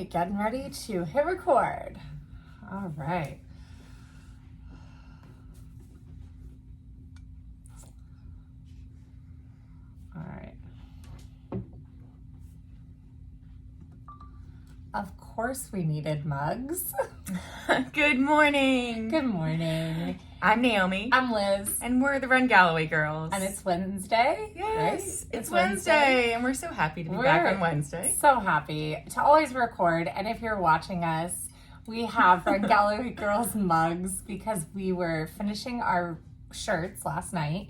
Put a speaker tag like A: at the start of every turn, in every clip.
A: right, getting ready to hit record. All right. All right. Of course we needed mugs.
B: Good morning.
A: Good morning.
B: I'm Naomi.
A: I'm Liz.
B: And we're the Run Galloway girls.
A: And it's Wednesday.
B: Yes,
A: right?
B: it's Wednesday. And we're so happy to be back on Wednesday.
A: So happy to always record. And if you're watching us, we have Run Galloway girls mugs because we were finishing our shirts last night.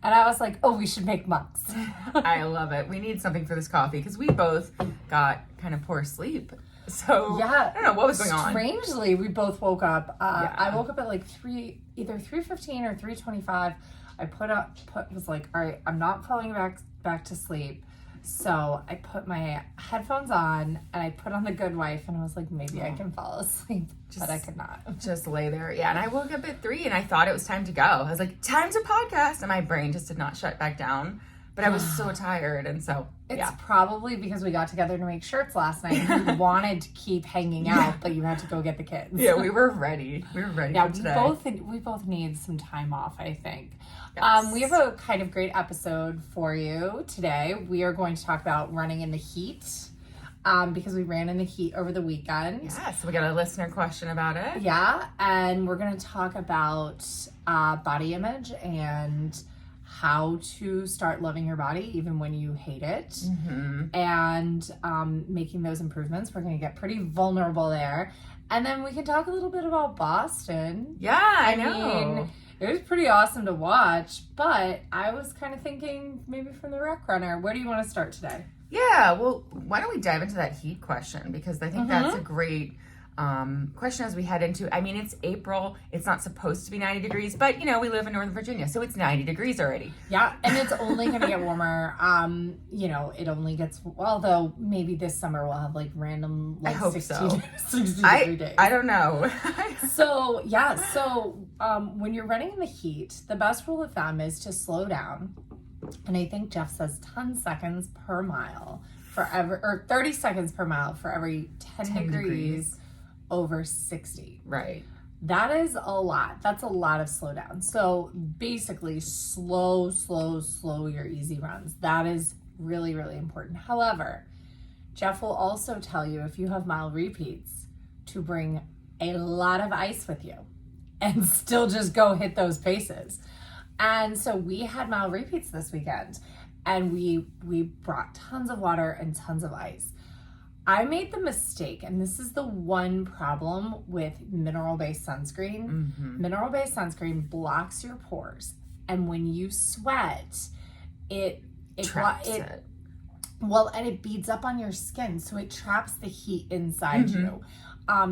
A: And I was like, oh, we should make mugs.
B: I love it. We need something for this coffee because we both got kind of poor sleep. So
A: yeah,
B: I don't know what was going on.
A: Strangely, we both woke up. I woke up at like either 3:15 or 3:25. I was like, all right, I'm not falling back to sleep. So I put my headphones on and I put on The Good Wife and I was like, maybe I can fall asleep, but I could not.
B: Just lay there. Yeah, and I woke up at 3 and I thought it was time to go. I was like, time to podcast. And my brain just did not shut back down. But I was so tired. And so,
A: It's probably because we got together to make shirts last night and you wanted to keep hanging out, but you had to go get the kids.
B: Yeah, we were ready. We were ready for today.
A: We both need some time off, I think.
B: Yes.
A: We have a kind of great episode for you today. We are going to talk about running in the heat because we ran in the heat over the weekend.
B: Yeah, so we got a listener question about it.
A: Yeah, and we're going to talk about body image and how to start loving your body even when you hate it, and making those improvements. We're going to get pretty vulnerable there. And then we can talk a little bit about Boston.
B: Yeah, I know.
A: mean, it was pretty awesome to watch, but I was kind of thinking maybe from the Rec Runner. Where do you want to start today?
B: Yeah, well, why don't we dive into that heat question? Because I think that's a great question as we head into, I mean, it's April. It's not supposed to be 90 degrees, but, you know, we live in Northern Virginia, so it's 90 degrees already.
A: Yeah, and it's only going to get warmer. You know, it only gets, although maybe this summer we'll have like random like
B: I hope
A: 60
B: so.
A: 60 days.
B: I don't know.
A: So when you're running in the heat, the best rule of thumb is to slow down. And I think Jeff says 10 seconds per mile or 30 seconds per mile for every 10 degrees over 60.
B: Right.
A: That is a lot. That's a lot of slowdown. So basically slow your easy runs. That is really, really important. However, Jeff will also tell you if you have mile repeats to bring a lot of ice with you and still just go hit those paces. And so we had mile repeats this weekend and we brought tons of water and tons of ice. I made the mistake, and this is the one problem with mineral-based sunscreen. Mineral-based sunscreen blocks your pores, and when you sweat, it
B: traps it.
A: Well, and it beads up on your skin, so it traps the heat inside you.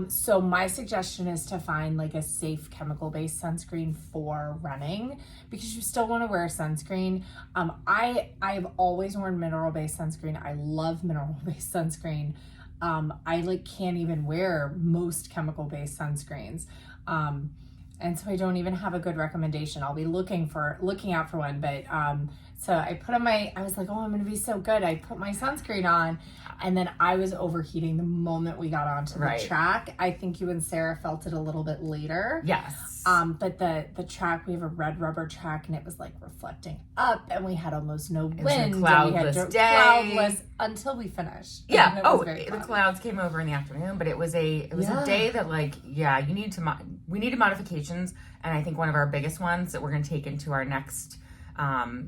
A: So my suggestion is to find like a safe chemical-based sunscreen for running because you still want to wear sunscreen. I've always worn mineral-based sunscreen. I love mineral-based sunscreen. I like can't even wear most chemical-based sunscreens. And so I don't even have a good recommendation. I'll be looking out for one, but so I was like, oh, I'm going to be so good. I put my sunscreen on and then I was overheating the moment we got onto the track. I think you and Sarah felt it a little bit later.
B: Yes.
A: But the track, we have a red rubber track and it was like reflecting up and we had almost no wind.
B: It was a cloudless day.
A: Cloudless until we finished.
B: Yeah. The clouds came over in the afternoon, but it was a day that we needed modifications. And I think one of our biggest ones that we're going to take into our next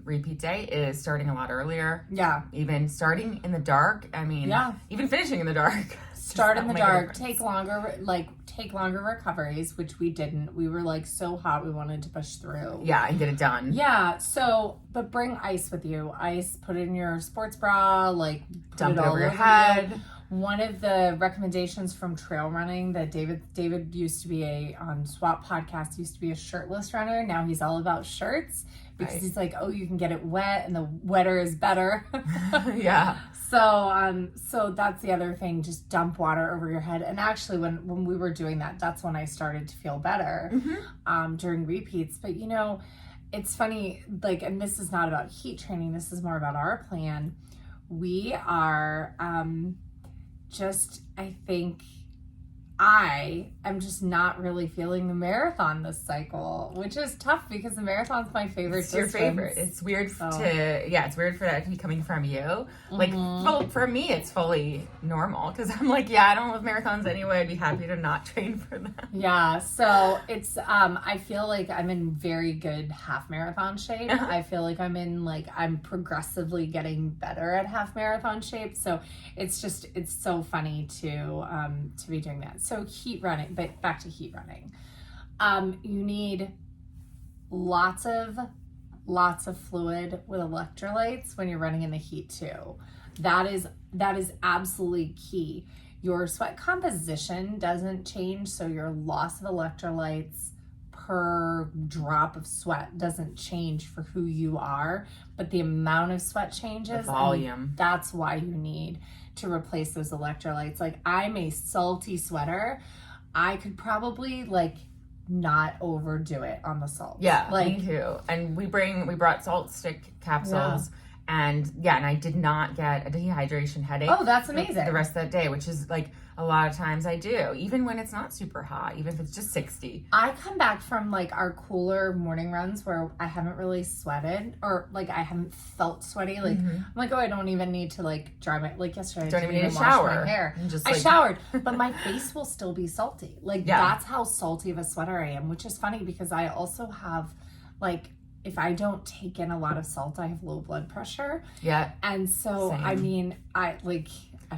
B: repeat day is starting a lot earlier.
A: Yeah.
B: Even starting in the dark. I mean, even finishing in the dark.
A: Start in the dark. Take longer recoveries, which we didn't. We were like so hot we wanted to push through.
B: Yeah, and get it done.
A: Yeah. So, but bring ice with you. Ice, put it in your sports bra, like
B: dump it over your head.
A: You. One of the recommendations from trail running that David used to be on Swap Podcast, used to be a shirtless runner. Now he's all about shirts because he's like, oh, you can get it wet and the wetter is better.
B: Yeah.
A: So that's the other thing, just dump water over your head. And actually when we were doing that, that's when I started to feel better during repeats. But you know, it's funny, like, and this is not about heat training, this is more about our plan. We are I think I am just not really feeling the marathon this cycle, which is tough because the marathon's my favorite.
B: It's your favorite. It's weird it's weird for that to be coming from you. Like, for me, it's fully normal because I'm like, I don't love marathons anyway. I'd be happy to not train for them.
A: Yeah, so it's I feel like I'm in very good half marathon shape. I feel like I'm progressively getting better at half marathon shape. So it's so funny to be doing that. So heat running, but back to heat running. You need lots of fluid with electrolytes when you're running in the heat too. That is absolutely key. Your sweat composition doesn't change, so your loss of electrolytes per drop of sweat doesn't change for who you are, but the amount of sweat changes.
B: The volume.
A: That's why you need to replace those electrolytes. Like, I'm a salty sweater. I could probably not overdo it on the salt.
B: Yeah, me too. And we brought salt stick capsules.
A: Yeah.
B: And I did not get a dehydration headache.
A: Oh, that's amazing.
B: The rest of that day, which is a lot of times I do, even when it's not super hot, even if it's just 60.
A: I come back from our cooler morning runs where I haven't really sweated or I haven't felt sweaty. I'm like, oh, I don't even need to dry my, yesterday.
B: Don't
A: I
B: even
A: didn't
B: need to
A: wash
B: shower.
A: my hair.
B: Just
A: I showered, but my face will still be salty. That's how salty of a sweater I am, which is funny because I also have if I don't take in a lot of salt, I have low blood pressure.
B: Yeah.
A: And so,
B: Same.
A: I mean, I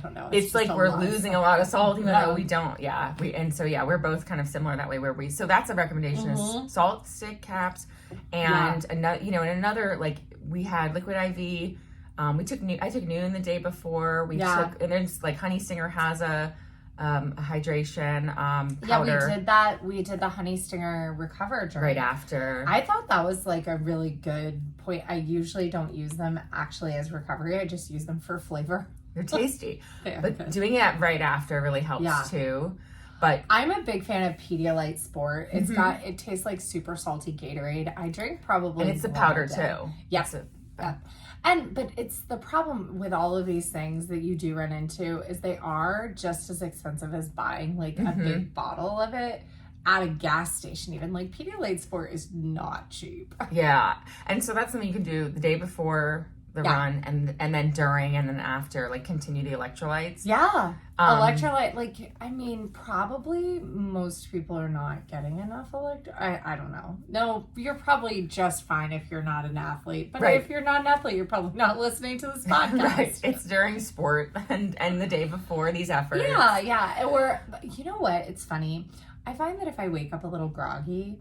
A: don't know.
B: It's we're losing a lot of salt, even though we don't. Yeah. We're both kind of similar that way so that's a recommendation is salt stick caps. And another, we had Liquid IV. I took Noon the day before. And then Honey Stinger has a hydration powder.
A: We did the Honey Stinger Recover drink
B: right after.
A: I thought that was a really good point. I usually don't use them actually as recovery. I just use them for flavor.
B: They're tasty. But doing it right after really helps too. But
A: I'm a big fan of Pedialyte Sport. It tastes like super salty Gatorade. I drink probably,
B: and it's a powder too.
A: Yes. But it's the problem with all of these things that you do run into is they are just as expensive as buying a big bottle of it at a gas station. Even Pedialyte Sport is not cheap.
B: Yeah, and so that's something you can do the day before the run and then during and then after, continue the electrolytes.
A: Yeah. Electrolyte, probably most people are not getting enough I don't know. No, you're probably just fine if you're not an athlete. But if you're not an athlete, you're probably not listening to this podcast.
B: Right. It's during sport and the day before these efforts.
A: Yeah. Or, you know what? It's funny. I find that if I wake up a little groggy,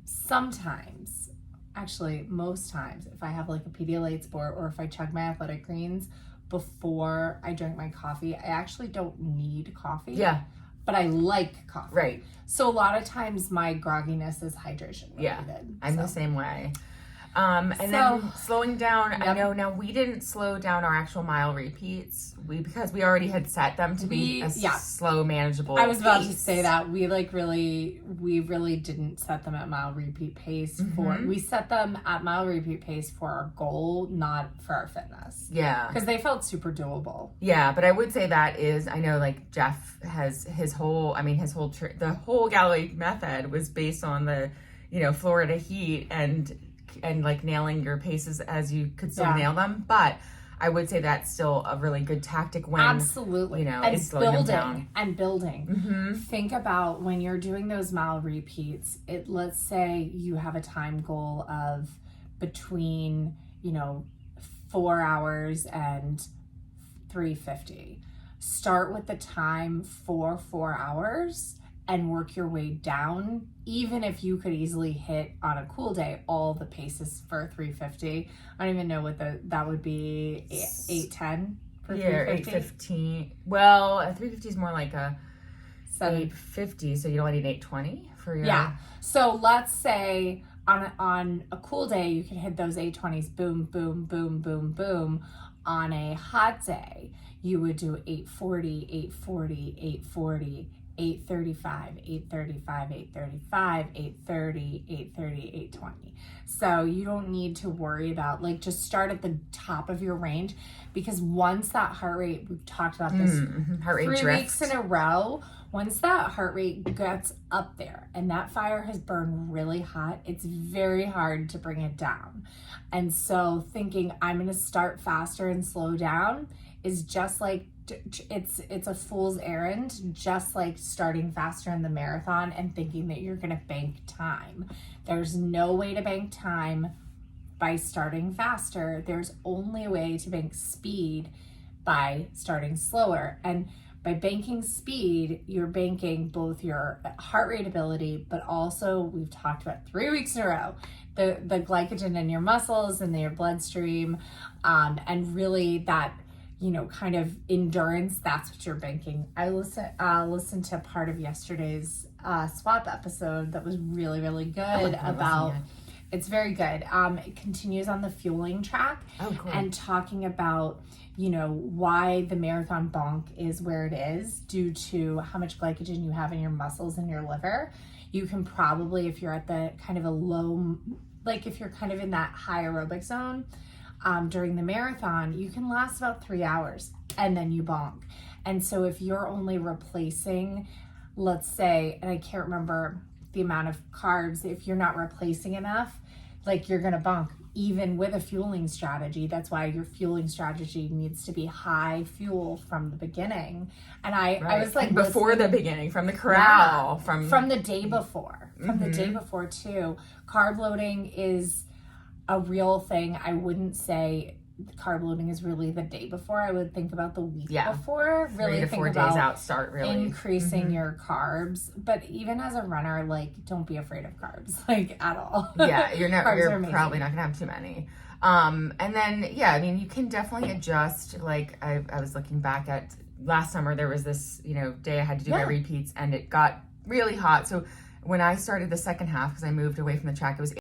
A: sometimes, actually most times, if I have a Pedialyte Sport or if I chug my Athletic Greens before I drink my coffee, I actually don't need coffee.
B: Yeah.
A: But I like coffee.
B: Right.
A: So a lot of times my grogginess is hydration related.
B: Yeah. I'm the same way. Then slowing down, I know now we didn't slow down our actual mile repeats because we already had set them to be a slow, manageable
A: I was about
B: pace.
A: to say that. We really didn't set them at mile repeat pace we set them at mile repeat pace for our goal, not for our fitness.
B: Yeah.
A: Because they felt super doable.
B: Yeah, but I would say that is, I know Jeff has the whole Galloway method was based on the, Florida heat and nailing your paces as you could still nail them. But I would say that's still a really good tactic when
A: absolutely
B: and slowing them down.
A: And building.
B: Mm-hmm.
A: Think about when you're doing those mile repeats, let's say you have a time goal of between 4 hours and 3:50. Start with the time for 4 hours and work your way down, even if you could easily hit on a cool day all the paces for 3:50. I don't even know what that would be. 8:10 for 3:50.
B: 8:15. Well, 3:50 is more like a
A: 7.
B: 8:50, so you only need 8:20 for your.
A: Yeah. So let's say on a cool day you could hit those 8:20s, boom, boom, boom, boom, boom. On a hot day, you would do 8:40, 8:40, 8:40. 8:35, 8:35, 8:35, 8:30, 8:30, 8:20. So you don't need to worry about, like, just start at the top of your range, because once that heart rate, we've talked about this
B: heart rate
A: 3
B: drift.
A: weeks in a row, once that heart rate gets up there and that fire has burned really hot, it's very hard to bring it down. And so thinking I'm going to start faster and slow down is just like, it's a fool's errand, just like starting faster in the marathon and thinking that you're going to bank time. There's no way to bank time by starting faster. There's only a way to bank speed by starting slower. And by banking speed, you're banking both your heart rate ability, but also, we've talked about 3 weeks in a row, the glycogen in your muscles and your bloodstream, and really that, you know, kind of endurance, that's what you're banking. I listened to part of yesterday's swap episode that was really, really good about, it's very good. It continues on the fueling track and talking about, you know, why the marathon bonk is where it is due to how much glycogen you have in your muscles and your liver. You can probably, if you're at the kind of a low, like if you're kind of in that high aerobic zone, during the marathon, you can last about 3 hours and then you bonk. And so if you're only replacing, let's say, and I can't remember the amount of carbs, if you're not replacing enough, like, you're gonna bonk even with a fueling strategy. That's why your fueling strategy needs to be high fuel from the beginning. And I was like,
B: and before the beginning, from the corral,
A: from the day before, the day before too. Carb loading is a real thing. I wouldn't say carb loading is really the day before. I would think about the week before. Really
B: 3 to 4 days out start really
A: increasing your carbs. But even as a runner, like, don't be afraid of carbs, like, at all.
B: Yeah, you're probably not gonna have too many. And then I mean, you can definitely adjust. Like, I was looking back at last summer, there was this, you know, day I had to do my repeats and it got really hot. So when I started the second half, because I moved away from the track, it was